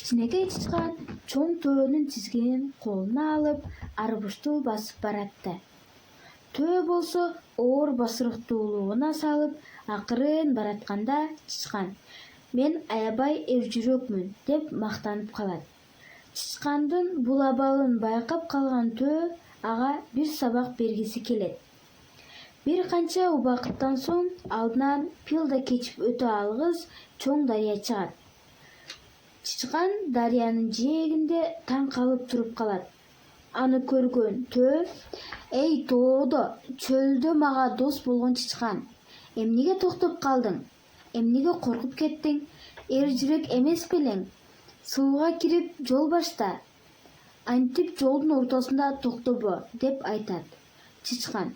Кичинекей чычкан чоң төөнүн тизгинин колуна алып, арбушту басып баратты. Төө болсо оор басырыктуулугуна салып, акырын баратканда чычкан «Мен аябай эржүрөкмүн» деп мактанып калат. Чычкандын бул абалын байкап калган төө ага бир сабак бергиси келет. Бир канча убакыттан соң алдынан пилда кечип өтө алгыс чоң дарыя чыгат. Чычкан дарыянын жээгинде таң калып туруп калат. Аны көргөн төө: «Эй тоодо, чөлдө мага дос болгон чычкан, эмнеге токтоп калдың? Эмнеге коркуп кеттиң? Эржүрөк эмес белең? Сууга кирип жол башта. Антип жолдун ортосунда токтобо» деп айтат. Чычкан: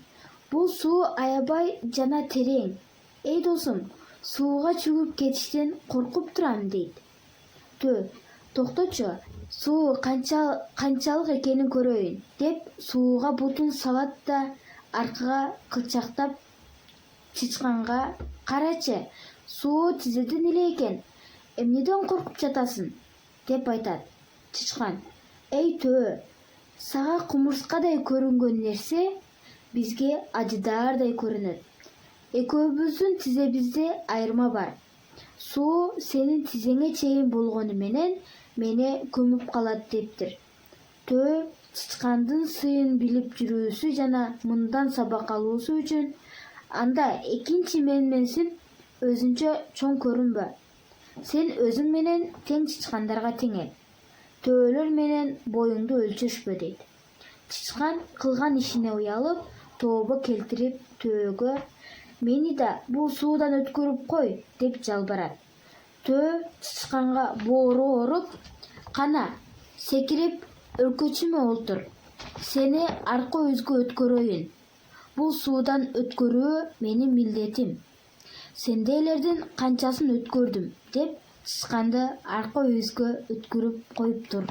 «Бул суу аябай жана терең. Эй досум, сууга чөгүп кетиштен коркуп турам» дейт. Төө: «Токточу, суу канчалык экенин көрөйүн» деп сууга бутун салат да аркага кылчактап чычканга: «Карачы, суу тизеден эле экен. Эмнеден коркуп жатасың?» деп айтат. Чычкан: «Эй төө, сага кумурскадай көрүнгөн нерсе бизге ажыдаардай көрүнөт. Экөөбүздүн тизебизде айырма бар. Суу сенин тизеңе чейин болгону менен мени көмүп калат» дептир. Төө чычкандын сыйын билип жүрүүсү жана мындан сабак алуусу үчүн: «Анда экинчи менменсип өзүнчө чоң көрүнбө. Сен өзүң менен тең чычкандарга теңел. Төөлөр менен боюңду өлчөшпө» дейт. Чычкан кылган ишине уялып, тообо келтирип төөгө: «Мени да бул суудан өткөрүп кой» деп жалбарат. Төө чычканга боору оруп: «Кана, секирип өркөчүмө олтур. Сени арка өзгө өткөрөйүн. Бул суудан өткөрүү менин милдетим. Сендейлердин канчасын өткөрдүм» деп чычканды арка өзгө өткөрүп коюптур.